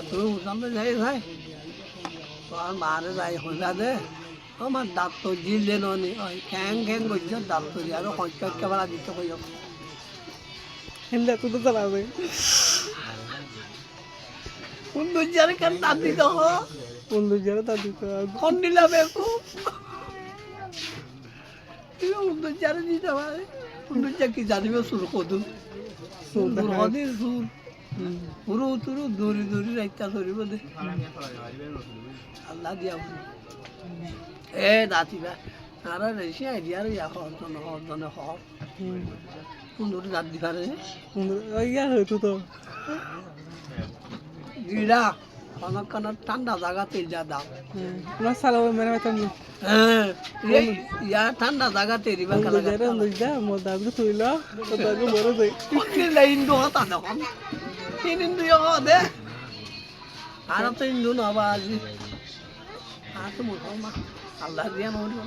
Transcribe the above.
তুই উঠানো যাই ভাই তোর মারে যাই হইলা দে আমার দাঁত তো জিলে ননি ওই খ্যাং খ্যাং করছে দাঁত তো আরো হইকা কেবল দিতে কই হিন্দা তুই তো চালাবে কোন দুজারে কেন দাঁত দিতে হ বন্ধু যারা তা দিতে কোন দিলাবে তুই দুজারে দিতে পারে কোন দুজা কি জানিবে সুর কদু সুর হদির সুর পুরো তুরু দূরি দূরি রাইতা ধরিব দে আল্লাহ দিয়া এ দাঁতিবা আর রেসি আইডিয়ার ইয়া হরজনে হর সুন্দর দাঁত দি পারে ইয়া হয়তো তো গিরা অনেকক্ষণ ঠান্ডা জায়গাতে যা দাও তোমার সালাম মেরে মাথা নি হ্যাঁ ইয়া ঠান্ডা জায়গাতে রিবা বন্ধু যারা লইদা মোর দাদু তুইল তো দাদু বড় দেই কি লাইন দো হতা দেখো তিন দিন দুই দে আর তো ইন্দু না বাজি আর তো মোর মা আল্লাহ দিয়া নড়িও